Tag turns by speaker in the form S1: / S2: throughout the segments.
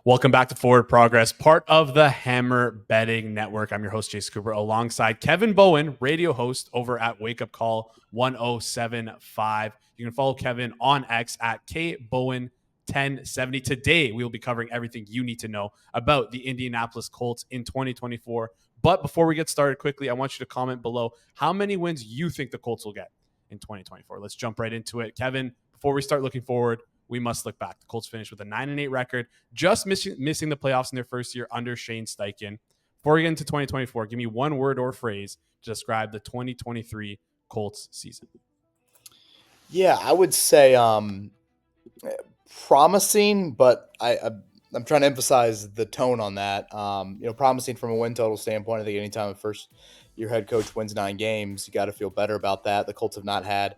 S1: Welcome back to Forward Progress, part of the Hammer Betting Network. I'm your host, Jason Cooper, alongside Kevin Bowen, radio host over at Wake Up Call 1075. You can follow Kevin on X at KBowen1070. Today, we will be covering everything you need to know about the Indianapolis Colts in 2024. But before we get started quickly, I want you to comment below how many wins you think the Colts will get in 2024. Let's jump right into it. Kevin, before we start looking forward, we must look back. The Colts finished with a 9-8 record, just missing the playoffs in their first year under Shane Steichen. Before we get into 2024, give me one word or phrase to describe the 2023 Colts season.
S2: Yeah, I would say promising, but I'm trying to emphasize the tone on that. Promising from a win total standpoint. I think anytime a first-year head coach wins 9 games, you got to feel better about that. The Colts have not had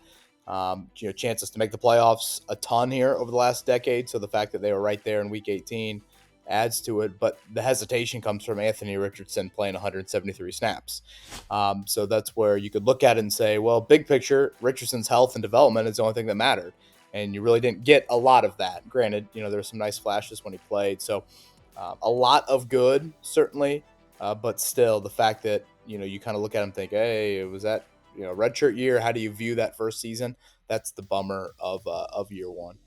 S2: chances to make the playoffs a ton here over the last decade. So the fact that they were right there in week 18 adds to it. But the hesitation comes from Anthony Richardson playing 173 snaps. So that's where you could look at it and say, well, big picture, Richardson's health and development is the only thing that mattered. And you really didn't get a lot of that. Granted, there were some nice flashes when he played. So a lot of good, certainly. But still, the fact that, you kind of look at him and think, hey, was that redshirt year? How do you view that first season? That's the bummer of year one.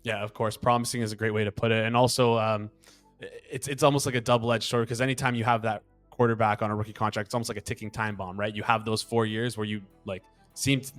S1: Yeah, of course. Promising is a great way to put it. And also, it's almost like a double-edged sword, because anytime you have that quarterback on a rookie contract, it's almost like a ticking time bomb, right? You have those 4 years where you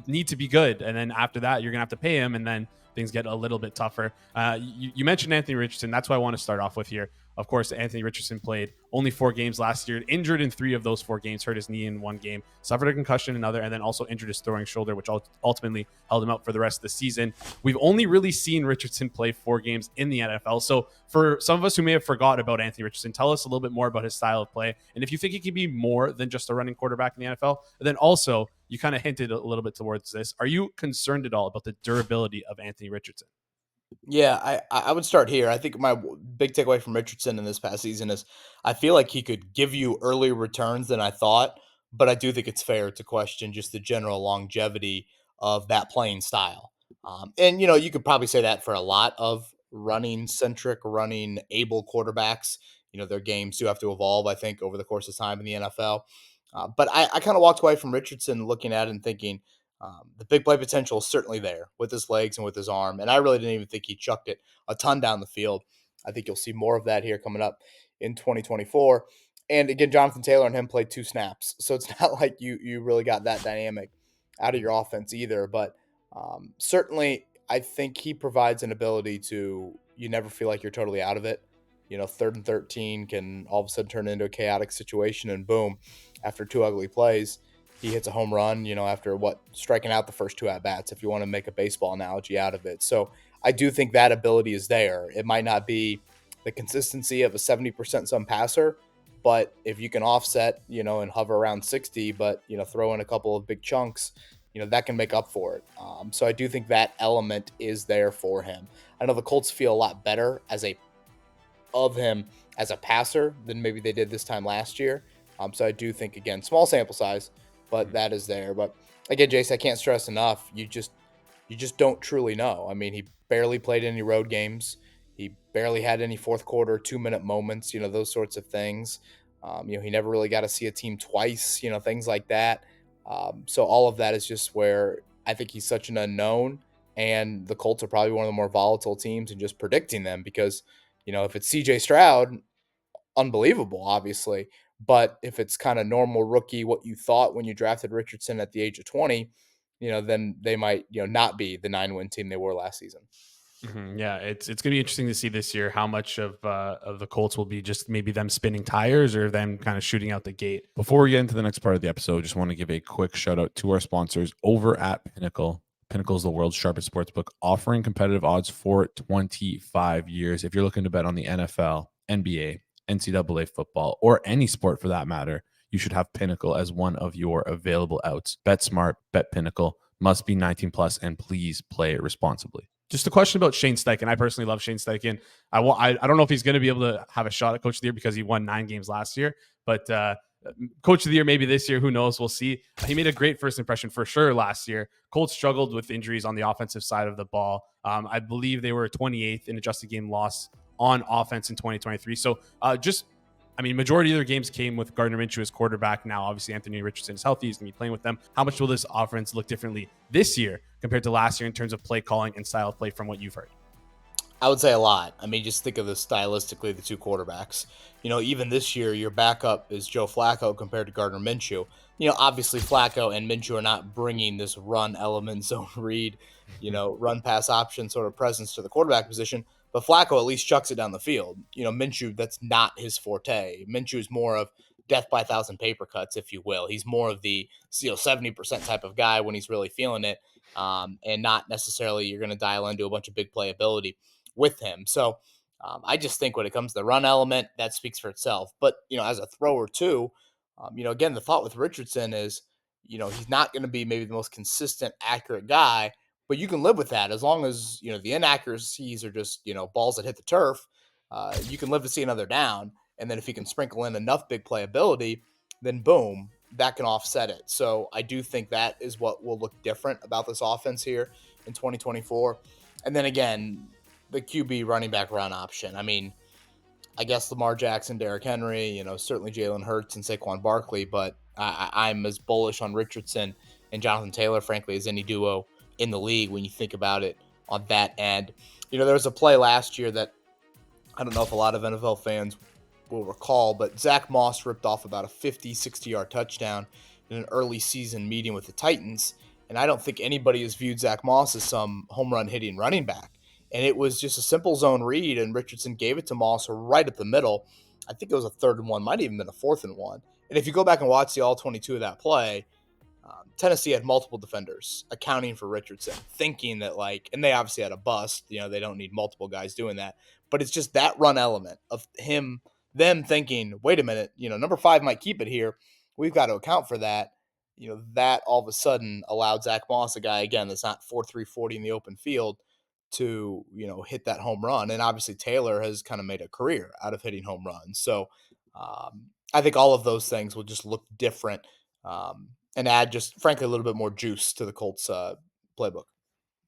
S1: need to be good, and then after that, you're gonna have to pay him, and then things get a little bit tougher. You mentioned Anthony Richardson. That's what I want to start off with here. Of course, Anthony Richardson played only 4 games last year, injured in 3 of those 4 games, hurt his knee in 1 game, suffered a concussion in another, and then also injured his throwing shoulder, which ultimately held him out for the rest of the season. We've only really seen Richardson play 4 games in the NFL. So for some of us who may have forgotten about Anthony Richardson, tell us a little bit more about his style of play. And if you think he can be more than just a running quarterback in the NFL, and then also, you kind of hinted a little bit towards this. Are you concerned at all about the durability of Anthony Richardson?
S2: Yeah, I would start here. I think my big takeaway from Richardson in this past season is I feel like he could give you earlier returns than I thought, but I do think it's fair to question just the general longevity of that playing style. And, you could probably say that for a lot of running-centric, running-able quarterbacks. Their games do have to evolve, I think, over the course of time in the NFL. But I kind of walked away from Richardson looking at it and thinking, the big play potential is certainly there with his legs and with his arm. And I really didn't even think he chucked it a ton down the field. I think you'll see more of that here coming up in 2024. And again, Jonathan Taylor and him played 2 snaps. So it's not like you really got that dynamic out of your offense either. But certainly, I think he provides an ability to, you never feel like you're totally out of it. 3rd and 13 can all of a sudden turn into a chaotic situation, and boom, after 2 ugly plays, he hits a home run, after striking out the first 2 at-bats, if you want to make a baseball analogy out of it. So I do think that ability is there. It might not be the consistency of a 70% some passer, but if you can offset, and hover around 60, but, throw in a couple of big chunks, that can make up for it. So I do think that element is there for him. I know the Colts feel a lot better of him as a passer than maybe they did this time last year. So I do think, again, small sample size, but that is there. But again, Jason, I can't stress enough, you just don't truly know. I mean, he barely played any road games. He barely had any fourth quarter 2-minute moments, those sorts of things. He never really got to see a team twice, things like that. So all of that is just where I think he's such an unknown, and the Colts are probably one of the more volatile teams in just predicting them, because, if it's CJ Stroud, unbelievable, obviously. But if it's kind of normal rookie, what you thought when you drafted Richardson at the age of 20, then they might, not be the 9-win team they were last season.
S1: Mm-hmm. Yeah, it's going to be interesting to see this year how much of the Colts will be just maybe them spinning tires or them kind of shooting out the gate. Before we get into the next part of the episode, just want to give a quick shout out to our sponsors over at Pinnacle. Pinnacle is the world's sharpest sportsbook, offering competitive odds for 25 years. If you're looking to bet on the NFL, NBA, NCAA football, or any sport for that matter, you should have Pinnacle as one of your available outs. Bet smart, bet Pinnacle. Must be 19 plus, and please play responsibly. Just a question about Shane Steichen. I personally love Shane Steichen. I don't know if he's going to be able to have a shot at Coach of the Year because he won 9 games last year, but Coach of the Year maybe this year. Who knows? We'll see. He made a great first impression for sure last year. Colts struggled with injuries on the offensive side of the ball. I believe they were 28th in adjusted game loss on offense in 2023. So majority of their games came with Gardner Minshew as quarterback. Now, obviously, Anthony Richardson is healthy. He's going to be playing with them. How much will this offense look differently this year compared to last year in terms of play calling and style of play from what you've heard?
S2: I would say a lot. I mean, just think of this stylistically, the two quarterbacks. Even this year, your backup is Joe Flacco compared to Gardner Minshew. Obviously Flacco and Minshew are not bringing this run element, zone read, run pass option sort of presence to the quarterback position. But Flacco at least chucks it down the field. Minshew, that's not his forte. Minshew is more of death by a thousand paper cuts, if you will. He's more of the 70% type of guy when he's really feeling it, and not necessarily you're going to dial into a bunch of big playability with him. So I just think when it comes to the run element, that speaks for itself. But, as a thrower too, again, the thought with Richardson is, he's not going to be maybe the most consistent, accurate guy, but you can live with that as long as, the inaccuracies are just, balls that hit the turf. You can live to see another down. And then if he can sprinkle in enough big playability, then boom, that can offset it. So I do think that is what will look different about this offense here in 2024. And then again, the QB running back run option. I mean, I guess Lamar Jackson, Derrick Henry, certainly Jalen Hurts and Saquon Barkley, but I'm as bullish on Richardson and Jonathan Taylor, frankly, as any duo in the league when you think about it on that end. There was a play last year that I don't know if a lot of NFL fans will recall, but Zach Moss ripped off about a 50, 60-yard touchdown in an early season meeting with the Titans, and I don't think anybody has viewed Zach Moss as some home run hitting running back. And it was just a simple zone read, and Richardson gave it to Moss right up the middle. I think it was a 3rd and 1, might have even been a 4th and 1. And if you go back and watch the all 22 of that play, Tennessee had multiple defenders accounting for Richardson, thinking that and they obviously had a bust. They don't need multiple guys doing that. But it's just that run element of them thinking, wait a minute, number 5 might keep it here. We've got to account for that. That all of a sudden allowed Zach Moss, a guy, again, that's not 4.3 40 in the open field, to hit that home run. And obviously Taylor has kind of made a career out of hitting home runs. So I think all of those things will just look different, and add just frankly a little bit more juice to the Colts playbook.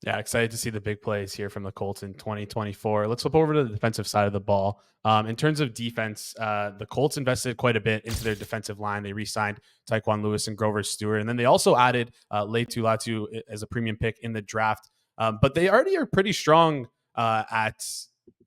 S1: Yeah, excited to see the big plays here from the Colts in 2024. Let's flip over to the defensive side of the ball. In terms of defense, the Colts invested quite a bit into their defensive line. They re-signed Tyquan Lewis and Grover Stewart, and then they also added Leitu Latu as a premium pick in the draft. But they already are pretty strong at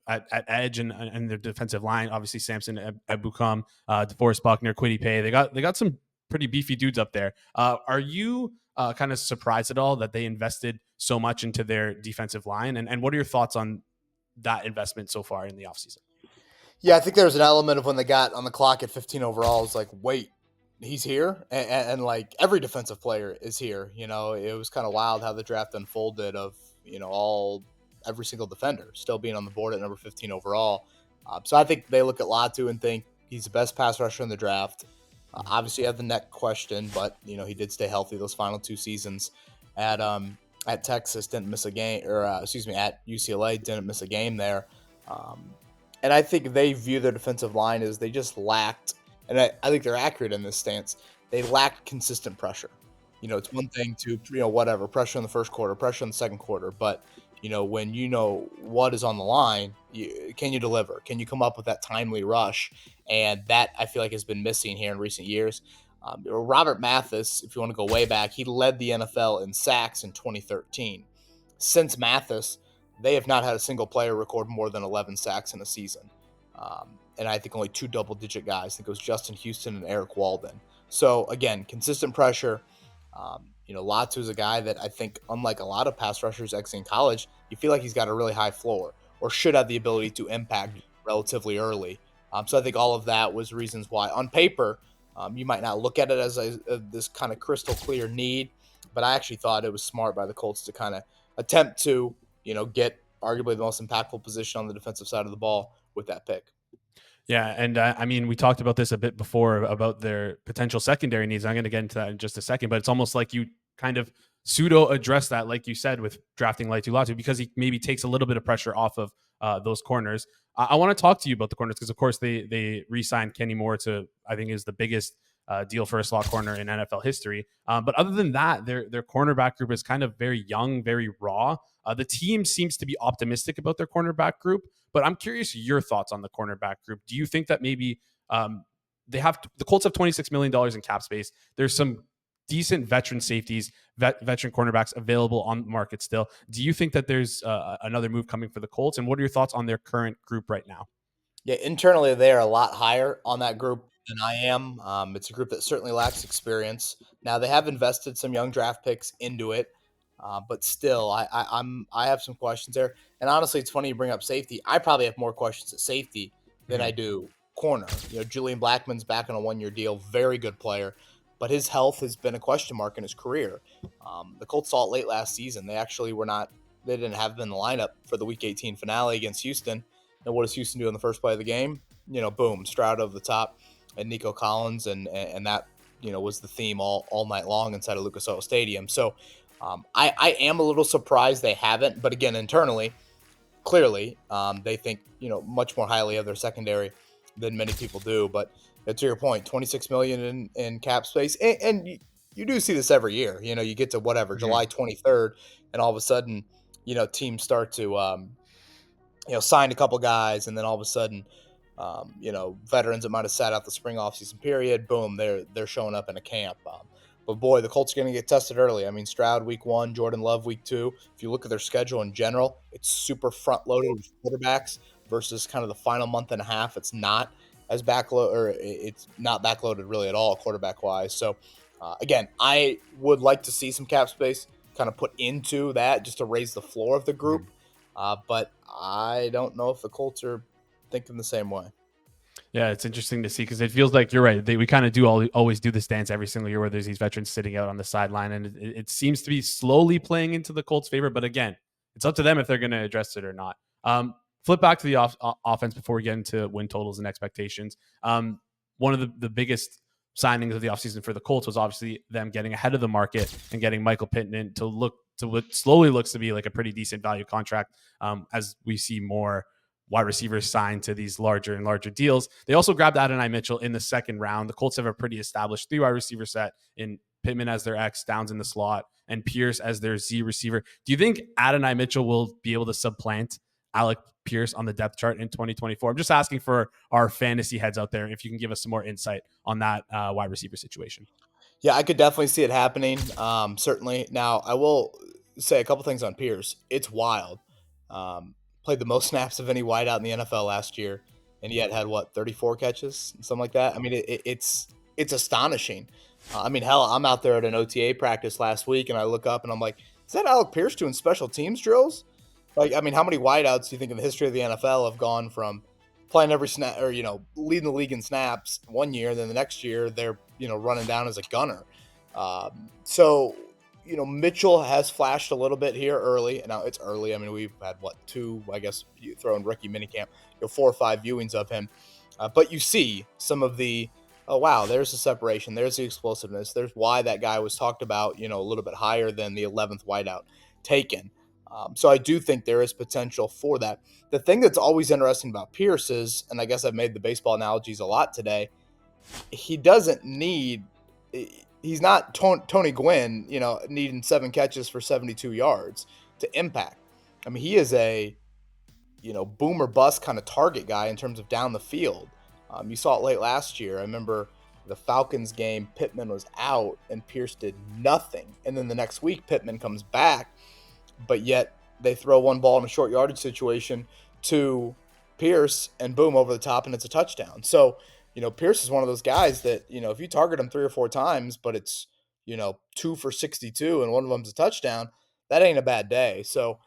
S1: edge and their defensive line. Obviously, Samson Ebukam, DeForest Buckner, Kwity Paye. They got some pretty beefy dudes up there. Are you kind of surprised at all that they invested so much into their defensive line? And what are your thoughts on that investment so far in the offseason?
S2: Yeah, I think there was an element of when they got on the clock at 15 overall, it's like, wait, he's here? And every defensive player is here. It was kind of wild how the draft unfolded of, every single defender still being on the board at number 15 overall. So I think they look at Latu and think he's the best pass rusher in the draft. Obviously, you have the neck question, but he did stay healthy those final 2 seasons at Texas. Didn't miss a game, or at UCLA didn't miss a game there. And I think they view their defensive line as they just lacked, and I think they're accurate in this stance. They lacked consistent pressure. It's one thing to whatever pressure in the first quarter, pressure in the second quarter, but when what is on the line, can you deliver? Can you come up with that timely rush? And that, I feel like, has been missing here in recent years. Robert Mathis, if you want to go way back, he led the NFL in sacks in 2013. Since Mathis, they have not had a single player record more than 11 sacks in a season. And I think only 2 double-digit guys. I think it was Justin Houston and Eric Walden. So, again, consistent pressure. Latu is a guy that I think, unlike a lot of pass rushers exiting college, you feel like he's got a really high floor or should have the ability to impact relatively early. So I think all of that was reasons why, on paper, you might not look at it as this kind of crystal clear need, but I actually thought it was smart by the Colts to kind of attempt to, get arguably the most impactful position on the defensive side of the ball with that pick.
S1: Yeah, and we talked about this a bit before about their potential secondary needs. I'm going to get into that in just a second, but it's almost like you kind of pseudo address that, like you said, with drafting Leitu Latu, because he maybe takes a little bit of pressure off of those corners. I want to talk to you about the corners because, of course, they re-signed Kenny Moore to, I think, is the biggest deal for a slot corner in NFL history. But other than that, their cornerback group is kind of very young, very raw. The team seems to be optimistic about their cornerback group, but I'm curious your thoughts on the cornerback group. Do you think that maybe the Colts have $26 million in cap space? There's some decent veteran safeties, veteran cornerbacks available on the market still. Do you think that there's another move coming for the Colts? And what are your thoughts on their current group right now?
S2: Yeah, internally they are a lot higher on that group than I am. It's a group that certainly lacks experience. Now they have invested some young draft picks into it, but still, I have some questions there. And honestly, it's funny you bring up safety. I probably have more questions at safety than I
S1: Mhm.
S2: do corner. Julian Blackmon's back on a 1 year deal, very good player, but his health has been a question mark in his career. The Colts saw it late last season. They actually were not. They didn't have him in the lineup for the Week 18 finale against Houston. And what does Houston do in the first play of the game? Boom, Stroud over the top and Nico Collins, and that was the theme all night long inside of Lucas Oil Stadium. So I am a little surprised they haven't, but again, internally, clearly they think much more highly of their secondary than many people do. But to your point, 26 million in cap space, and you do see this every year. You get to whatever
S1: Mhm.
S2: July 23rd, and all of a sudden, teams start to signed a couple guys, and then all of a sudden, veterans that might have sat out the spring offseason period, boom, they're showing up in a camp. But boy, the Colts are going to get tested early. I mean, Stroud week 1, Jordan Love week 2. If you look at their schedule in general, it's super front loaded with quarterbacks versus kind of the final month and a half. It's not as backload, or it's not backloaded really at all quarterback wise. So again, I would like to see some cap space kind of put into that just to raise the floor of the group.
S1: Mhm.
S2: But I don't know if the Colts are thinking the same way.
S1: Yeah, it's interesting to see because it feels like you're right. We kind of do always do this dance every single year where there's these veterans sitting out on the sideline, and it seems to be slowly playing into the Colts' favor. But again, it's up to them if they're going to address it or not. Flip back to the offense before we get into win totals and expectations. One of the biggest signings of the offseason for the Colts was obviously them getting ahead of the market and getting Michael Pittman to look to what slowly looks to be like a pretty decent value contract as we see more wide receivers signed to these larger and larger deals. They also grabbed Adonai Mitchell in the second round. The Colts have a pretty established 3 wide receiver set in Pittman as their X, Downs in the slot, and Pierce as their Z receiver. Do you think Adonai Mitchell will be able to supplant Alec Pierce on the depth chart in 2024? I'm just asking for our fantasy heads out there if you can give us some more insight on that wide receiver situation.
S2: Yeah, I could definitely see it happening. Certainly. Now, I will say a couple things on Pierce. It's wild. Played the most snaps of any wideout in the NFL last year, and yet had what 34 catches, something like that. I mean, it's astonishing. I mean, hell, I'm out there at an OTA practice last week, and I look up and I'm like, is that Alec Pierce doing special teams drills? Like, I mean, how many wideouts do you think in the history of the NFL have gone from playing every snap or leading the league in snaps 1 year, then the next year they're running down as a gunner. So Mitchell has flashed a little bit here early. Now it's early. I mean, we've had what 2, I guess, you throw in rookie minicamp, 4 or 5 viewings of him, but you see some of the oh wow, there's the separation, there's the explosiveness, there's why that guy was talked about a little bit higher than the 11th wideout taken. So I do think there is potential for that. The thing that's always interesting about Pierce is, and I guess I've made the baseball analogies a lot today, he doesn't need, he's not Tony Gwynn, needing 7 catches for 72 yards to impact. I mean, he is a, boom or bust kind of target guy in terms of down the field. You saw it late last year. I remember the Falcons game, Pittman was out and Pierce did nothing. And then the next week, Pittman comes back, but yet they throw one ball in a short yardage situation to Pierce and boom, over the top, and it's a touchdown. So, Pierce is one of those guys that, if you target him 3 or 4 times, but it's, 2 for 62 and one of them's a touchdown, that ain't a bad day. So,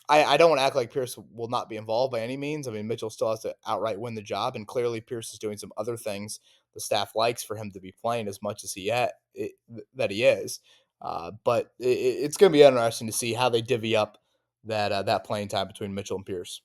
S2: I don't want to act like Pierce will not be involved by any means. I mean, Mitchell still has to outright win the job, and clearly Pierce is doing some other things the staff likes for him to be playing as much as that he is. But it's going to be interesting to see how they divvy up that playing time between Mitchell and Pierce.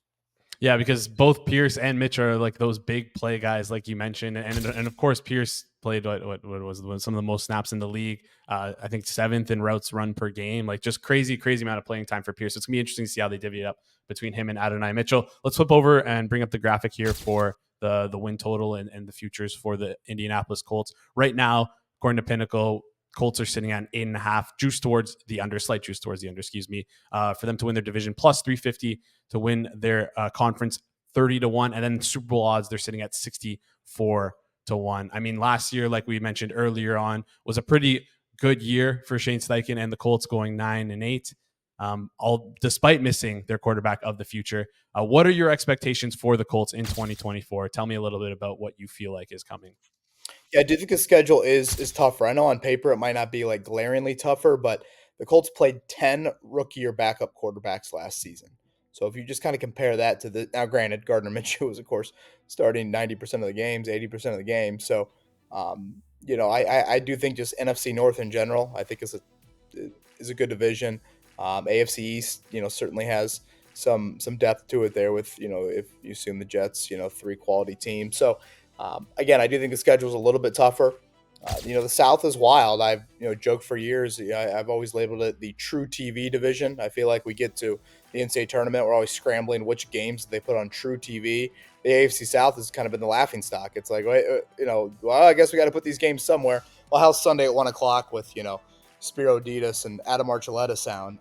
S1: Yeah, because both Pierce and Mitch are like those big play guys, like you mentioned, and of course Pierce played what was some of the most snaps in the league. I think 7th in routes run per game, like just crazy amount of playing time for Pierce. It's gonna be interesting to see how they divvy it up between him and Adonai Mitchell. Let's flip over and bring up the graphic here for the win total and the futures for the Indianapolis Colts. Right now, according to Pinnacle, Colts are sitting at 8.5, slight juice towards the under, for them to win their division, plus 350 to win their conference, 30-1. And then Super Bowl odds, they're sitting at 64-1. I mean, last year, like we mentioned earlier on, was a pretty good year for Shane Steichen and the Colts, going 9-8. All despite missing their quarterback of the future. What are your expectations for the Colts in 2024? Tell me a little bit about what you feel like is coming.
S2: Yeah, I do think the schedule is tougher. I know on paper it might not be like glaringly tougher, but the Colts played 10 rookie or backup quarterbacks last season. So if you just kind of compare that to now granted, Gardner Minshew was of course starting 90% of the games, 80% of the games. So I do think just NFC North in general, I think is a good division. AFC East, certainly has some depth to it there with, if you assume the Jets, 3 quality teams. So again, I do think the schedule is a little bit tougher. The South is wild. I've joked for years. I've always labeled it the true TV division. I feel like we get to the NCAA tournament, we're always scrambling which games they put on true TV. The AFC South has kind of been the laughing stock. It's like, well, I guess we got to put these games somewhere. Well, how's Sunday at 1:00 with Spiro Ditas and Adam Archuleta sound?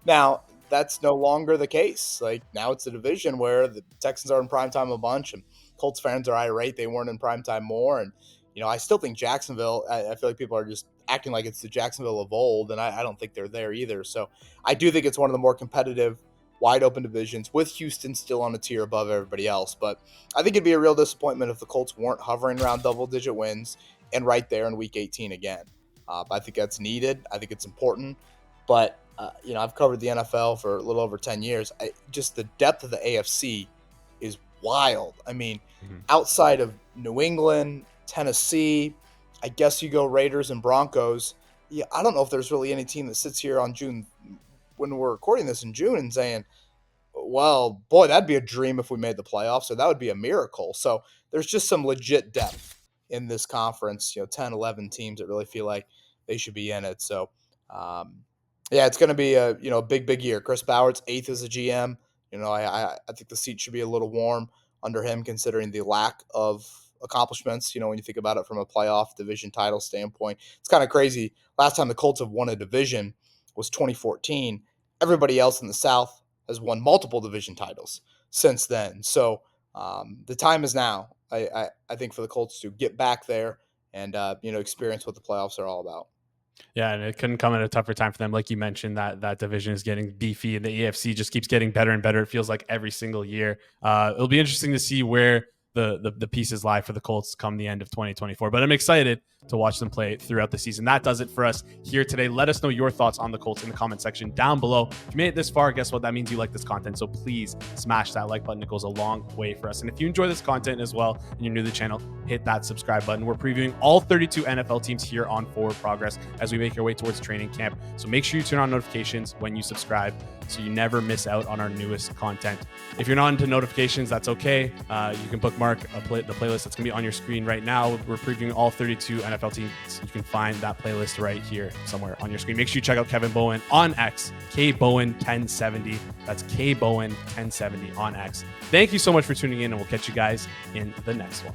S2: Now that's no longer the case. Like now it's a division where the Texans are in primetime a bunch and Colts fans are irate they weren't in primetime more. And, I still think Jacksonville, I feel like people are just acting like it's the Jacksonville of old, and I don't think they're there either. So I do think it's one of the more competitive, wide open divisions with Houston still on a tier above everybody else. But I think it'd be a real disappointment if the Colts weren't hovering around double-digit wins and right there in Week 18 again. I think that's needed. I think it's important. But, I've covered the NFL for a little over 10 years. Just the depth of the AFC is wild. I mean, outside of New England, Tennessee, I guess you go Raiders and Broncos. Yeah, I don't know if there's really any team that sits here on June, when we're recording this in June, and saying, well, boy, that'd be a dream if we made the playoffs, or that would be a miracle. So there's just some legit depth in this conference, 10, 11 teams that really feel like they should be in it. So, it's going to be a, big year. Chris Bauer's 8th as a GM. I think the seat should be a little warm under him, considering the lack of accomplishments, when you think about it from a playoff division title standpoint. It's kind of crazy. Last time the Colts have won a division was 2014. Everybody else in the South has won multiple division titles since then. So the time is now, I think, for the Colts to get back there and, experience what the playoffs are all about.
S1: Yeah, and it couldn't come at a tougher time for them. Like you mentioned, that division is getting beefy, and the AFC just keeps getting better and better. It feels like every single year. It'll be interesting to see where the pieces lie for the Colts come the end of 2024. But I'm excited to watch them play throughout the season. That does it for us here today. Let us know your thoughts on the Colts in the comment section down below. If you made it this far, guess what? That means you like this content. So please smash that like button. It goes a long way for us. And if you enjoy this content as well and you're new to the channel, hit that subscribe button. We're previewing all 32 NFL teams here on Forward Progress as we make our way towards training camp. So make sure you turn on notifications when you subscribe so you never miss out on our newest content. If you're not into notifications, that's okay. You can bookmark the playlist that's going to be on your screen right now. We're previewing all 32 NFL teams. You can find that playlist right here somewhere on your screen. Make sure you check out Kevin Bowen on X, KBowen1070. That's KBowen1070 on X. Thank you so much for tuning in, and we'll catch you guys in the next one.